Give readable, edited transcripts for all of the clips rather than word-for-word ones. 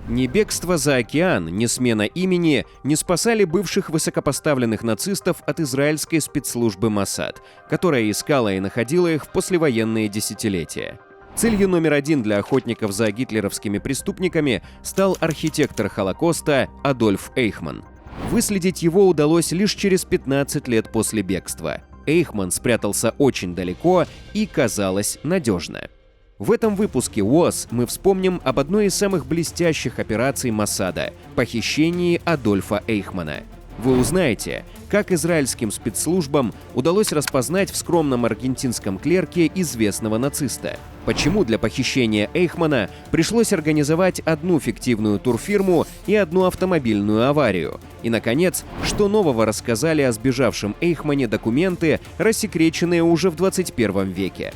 Ни бегство за океан, ни смена имени не спасали бывших высокопоставленных нацистов от израильской спецслужбы Моссад, которая искала и находила их в послевоенные десятилетия. Целью номер один для охотников за гитлеровскими преступниками стал архитектор Холокоста Адольф Эйхман. Выследить его удалось лишь через 15 лет после бегства. Эйхман спрятался очень далеко и, казалось, надежно. В этом выпуске ВОС мы вспомним об одной из самых блестящих операций Моссада – похищении Адольфа Эйхмана. Вы узнаете, как израильским спецслужбам удалось распознать в скромном аргентинском клерке известного нациста, почему для похищения Эйхмана пришлось организовать одну фиктивную турфирму и одну автомобильную аварию, и, наконец, что нового рассказали о сбежавшем Эйхмане документы, рассекреченные уже в 21 веке.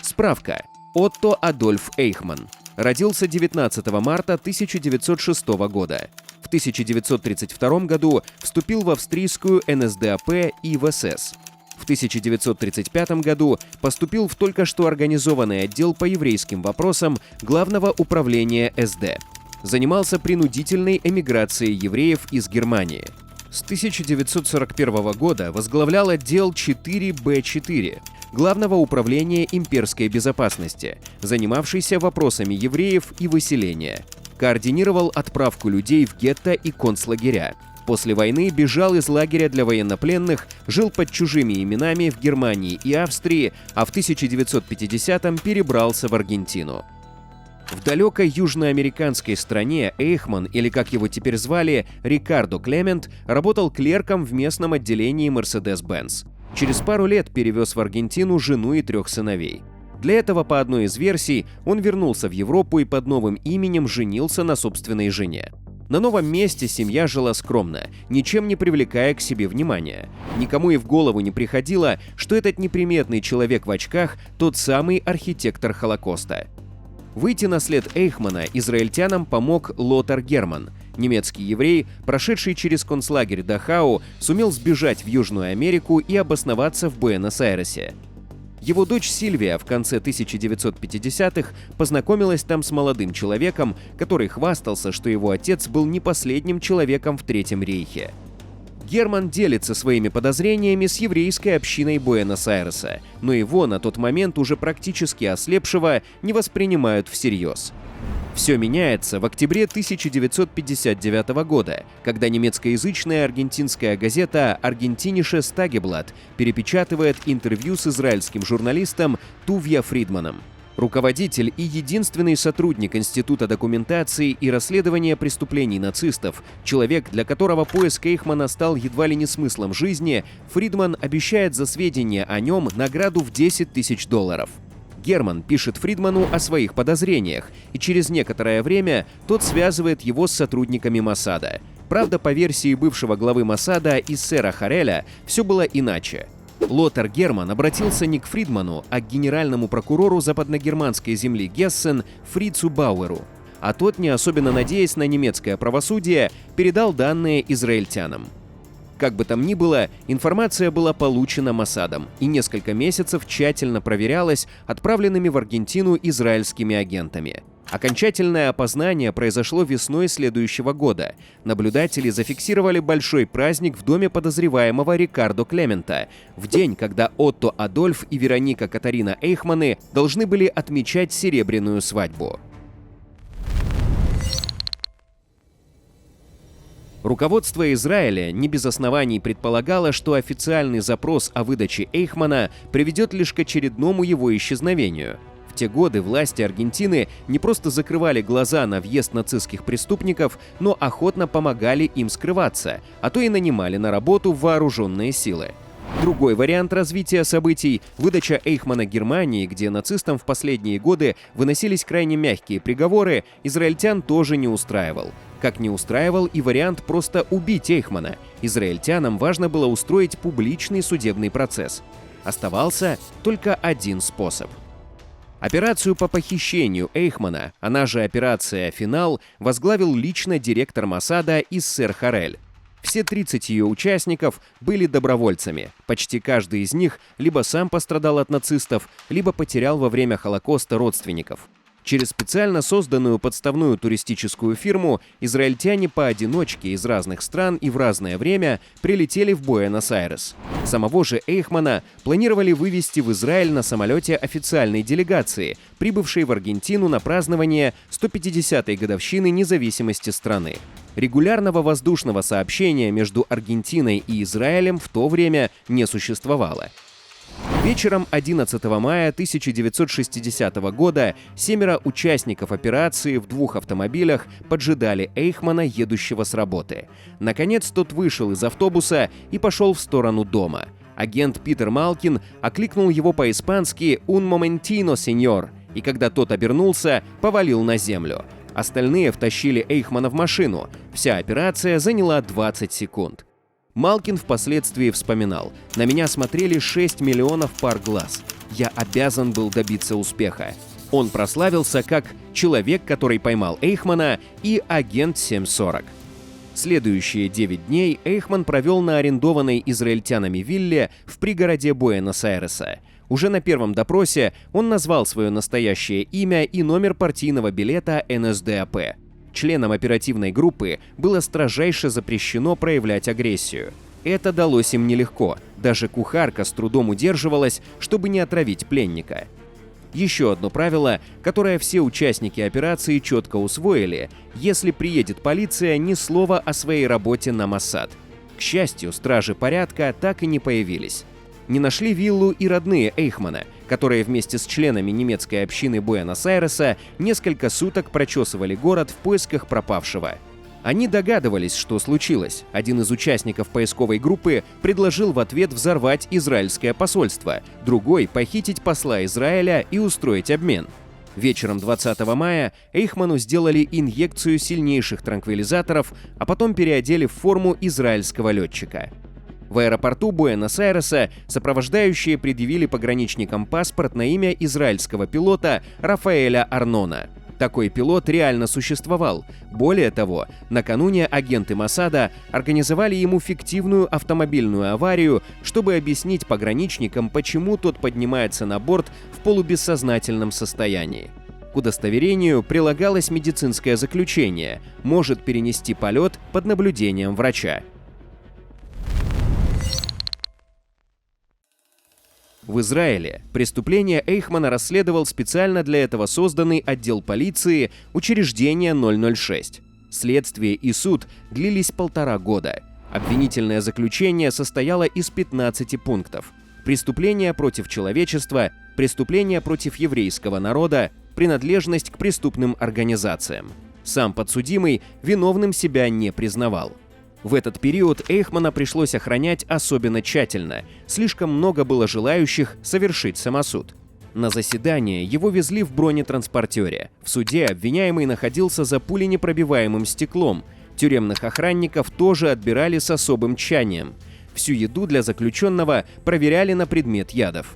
Справка. Отто Адольф Эйхман. Родился 19 марта 1906 года. В 1932 году вступил в австрийскую НСДАП и в СС. В 1935 году поступил в только что организованный отдел по еврейским вопросам Главного управления СД. Занимался принудительной эмиграцией евреев из Германии. С 1941 года возглавлял отдел 4Б4 Главного управления имперской безопасности, занимавшийся вопросами евреев и выселения. Координировал отправку людей в гетто и концлагеря. После войны бежал из лагеря для военнопленных, жил под чужими именами в Германии и Австрии, а в 1950-м перебрался в Аргентину. В далекой южноамериканской стране Эйхман, или как его теперь звали, Рикардо Клемент, работал клерком в местном отделении Mercedes-Benz. Через пару лет перевез в Аргентину жену и 3 сыновей. Для этого, по одной из версий, он вернулся в Европу и под новым именем женился на собственной жене. На новом месте семья жила скромно, ничем не привлекая к себе внимания. Никому и в голову не приходило, что этот неприметный человек в очках – тот самый архитектор Холокоста. Выйти на след Эйхмана израильтянам помог Лотар Герман. Немецкий еврей, прошедший через концлагерь Дахау, сумел сбежать в Южную Америку и обосноваться в Буэнос-Айресе. Его дочь Сильвия в конце 1950-х познакомилась там с молодым человеком, который хвастался, что его отец был не последним человеком в Третьем рейхе. Герман делится своими подозрениями с еврейской общиной Буэнос-Айреса, но его на тот момент уже практически ослепшего не воспринимают всерьез. Все меняется в октябре 1959 года, когда немецкоязычная аргентинская газета «Аргентинисches Tageblatt» перепечатывает интервью с израильским журналистом Тувья Фридманом. Руководитель и единственный сотрудник Института документации и расследования преступлений нацистов, человек, для которого поиск Эйхмана стал едва ли не смыслом жизни, Фридман обещает за сведения о нем награду в $10 000. Герман пишет Фридману о своих подозрениях, и через некоторое время тот связывает его с сотрудниками Моссада. Правда, по версии бывшего главы Моссада Иссера Хареля, все было иначе. Лотар Герман обратился не к Фридману, а к генеральному прокурору западногерманской земли Гессен Фрицу Бауэру. А тот, не особенно надеясь на немецкое правосудие, передал данные израильтянам. Как бы там ни было, информация была получена Моссадом и несколько месяцев тщательно проверялась отправленными в Аргентину израильскими агентами. Окончательное опознание произошло весной следующего года. Наблюдатели зафиксировали большой праздник в доме подозреваемого Рикардо Клемента, в день, когда Отто Адольф и Вероника Катарина Эйхманы должны были отмечать серебряную свадьбу. Руководство Израиля не без оснований предполагало, что официальный запрос о выдаче Эйхмана приведет лишь к очередному его исчезновению. В те годы власти Аргентины не просто закрывали глаза на въезд нацистских преступников, но охотно помогали им скрываться, а то и нанимали на работу вооруженные силы. Другой вариант развития событий – выдача Эйхмана Германии, где нацистам в последние годы выносились крайне мягкие приговоры, израильтян тоже не устраивал. Как не устраивал и вариант просто убить Эйхмана. Израильтянам важно было устроить публичный судебный процесс. Оставался только один способ. Операцию по похищению Эйхмана, она же операция «Финал», возглавил лично директор Моссада Иссер Харель. Все 30 ее участников были добровольцами. Почти каждый из них либо сам пострадал от нацистов, либо потерял во время Холокоста родственников. Через специально созданную подставную туристическую фирму израильтяне поодиночке из разных стран и в разное время прилетели в Буэнос-Айрес. Самого же Эйхмана планировали вывезти в Израиль на самолете официальной делегации, прибывшей в Аргентину на празднование 150-й годовщины независимости страны. Регулярного воздушного сообщения между Аргентиной и Израилем в то время не существовало. Вечером 11 мая 1960 года 7 участников операции в 2 автомобилях поджидали Эйхмана, едущего с работы. Наконец тот вышел из автобуса и пошел в сторону дома. Агент Питер Малкин окликнул его по-испански «Un momentino, señor», и когда тот обернулся, повалил на землю. Остальные втащили Эйхмана в машину. Вся операция заняла 20 секунд. Малкин впоследствии вспоминал: «На меня смотрели 6 миллионов пар глаз. Я обязан был добиться успеха». Он прославился как человек, который поймал Эйхмана, и агент 740. Следующие 9 дней Эйхман провел на арендованной израильтянами вилле в пригороде Буэнос-Айреса. Уже на первом допросе он назвал свое настоящее имя и номер партийного билета НСДАП. Членам оперативной группы было строжайше запрещено проявлять агрессию. Это далось им нелегко. Даже кухарка с трудом удерживалась, чтобы не отравить пленника. Еще одно правило, которое все участники операции четко усвоили: если приедет полиция, ни слова о своей работе на Моссад. К счастью, стражи порядка так и не появились. Не нашли виллу и родные Эйхмана, которые вместе с членами немецкой общины Буэнос-Айреса несколько суток прочесывали город в поисках пропавшего. Они догадывались, что случилось. Один из участников поисковой группы предложил в ответ взорвать израильское посольство, другой — похитить посла Израиля и устроить обмен. Вечером 20 мая Эйхману сделали инъекцию сильнейших транквилизаторов, а потом переодели в форму израильского летчика. В аэропорту Буэнос-Айреса сопровождающие предъявили пограничникам паспорт на имя израильского пилота Рафаэля Арнона. Такой пилот реально существовал. Более того, накануне агенты Моссада организовали ему фиктивную автомобильную аварию, чтобы объяснить пограничникам, почему тот поднимается на борт в полубессознательном состоянии. К удостоверению прилагалось медицинское заключение: может перенести полет под наблюдением врача. В Израиле преступление Эйхмана расследовал специально для этого созданный отдел полиции учреждения 006. Следствие и суд длились 1,5 года. Обвинительное заключение состояло из 15 пунктов: преступление против человечества, преступление против еврейского народа, принадлежность к преступным организациям. Сам подсудимый виновным себя не признавал. В этот период Эйхмана пришлось охранять особенно тщательно. Слишком много было желающих совершить самосуд. На заседание его везли в бронетранспортере. В суде обвиняемый находился за пуленепробиваемым стеклом. Тюремных охранников тоже отбирали с особым тщанием. Всю еду для заключенного проверяли на предмет ядов.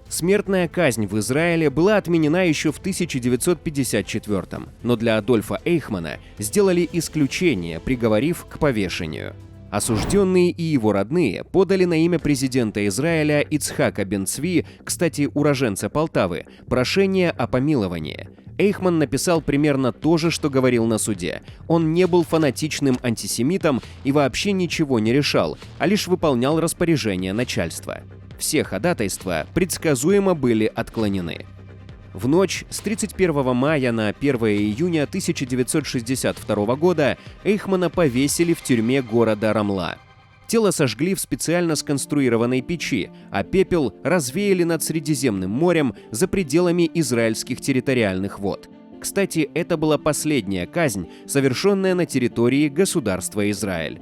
Смертная казнь в Израиле была отменена еще в 1954-м, но для Адольфа Эйхмана сделали исключение, приговорив к повешению. Осужденные и его родные подали на имя президента Израиля Ицхака Бен-Цви, кстати, уроженца Полтавы, прошение о помиловании. Эйхман написал примерно то же, что говорил на суде. Он не был фанатичным антисемитом и вообще ничего не решал, а лишь выполнял распоряжения начальства. Все ходатайства предсказуемо были отклонены. В ночь с 31 мая на 1 июня 1962 года Эйхмана повесили в тюрьме города Рамла. Тело сожгли в специально сконструированной печи, а пепел развеяли над Средиземным морем за пределами израильских территориальных вод. Кстати, это была последняя казнь, совершенная на территории государства Израиль.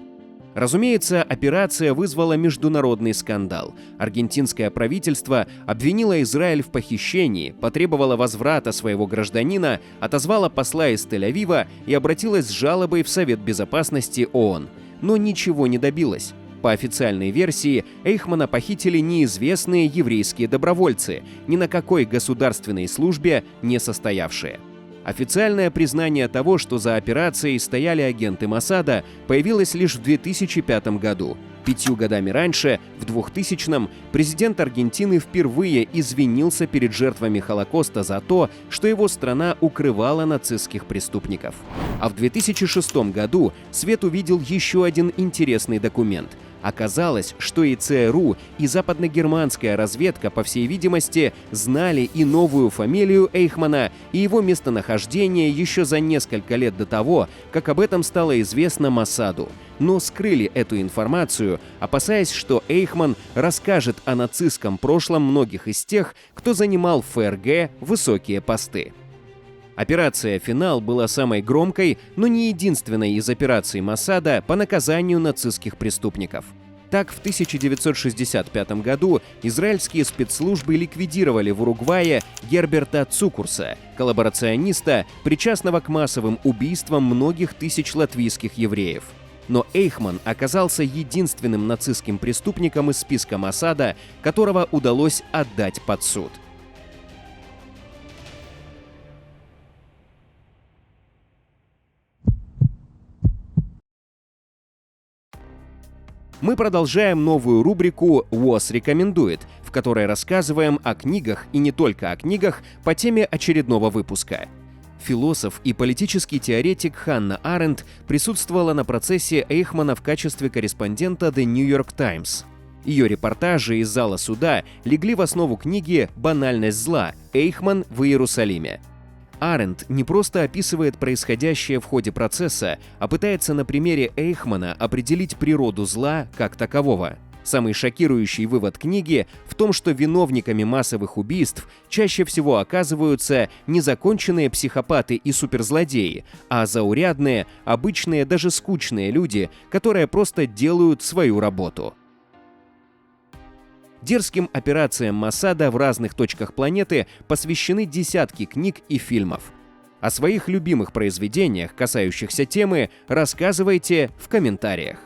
Разумеется, операция вызвала международный скандал. Аргентинское правительство обвинило Израиль в похищении, потребовало возврата своего гражданина, отозвало посла из Тель-Авива и обратилось с жалобой в Совет Безопасности ООН. Но ничего не добилось. По официальной версии, Эйхмана похитили неизвестные еврейские добровольцы, ни на какой государственной службе не состоявшие. Официальное признание того, что за операцией стояли агенты Моссада, появилось лишь в 2005 году. 5 годами раньше, в 2000-м, президент Аргентины впервые извинился перед жертвами Холокоста за то, что его страна укрывала нацистских преступников. А в 2006 году свет увидел еще один интересный документ. Оказалось, что и ЦРУ, и западногерманская разведка, по всей видимости, знали и новую фамилию Эйхмана, и его местонахождение еще за несколько лет до того, как об этом стало известно Моссаду. Но скрыли эту информацию, опасаясь, что Эйхман расскажет о нацистском прошлом многих из тех, кто занимал в ФРГ высокие посты. Операция «Финал» была самой громкой, но не единственной из операций Моссада по наказанию нацистских преступников. Так, в 1965 году израильские спецслужбы ликвидировали в Уругвае Герберта Цукурса, коллаборациониста, причастного к массовым убийствам многих тысяч латвийских евреев. Но Эйхман оказался единственным нацистским преступником из списка Моссада, которого удалось отдать под суд. Мы продолжаем новую рубрику «ВОС рекомендует», в которой рассказываем о книгах и не только о книгах по теме очередного выпуска. Философ и политический теоретик Ханна Аренд присутствовала на процессе Эйхмана в качестве корреспондента The New York Times. Ее репортажи из зала суда легли в основу книги «Банальность зла. Эйхман в Иерусалиме». Аренд не просто описывает происходящее в ходе процесса, а пытается на примере Эйхмана определить природу зла как такового. Самый шокирующий вывод книги в том, что виновниками массовых убийств чаще всего оказываются не законченные психопаты и суперзлодеи, а заурядные, обычные, даже скучные люди, которые просто делают свою работу. Дерзким операциям Моссада в разных точках планеты посвящены десятки книг и фильмов. О своих любимых произведениях, касающихся темы, рассказывайте в комментариях.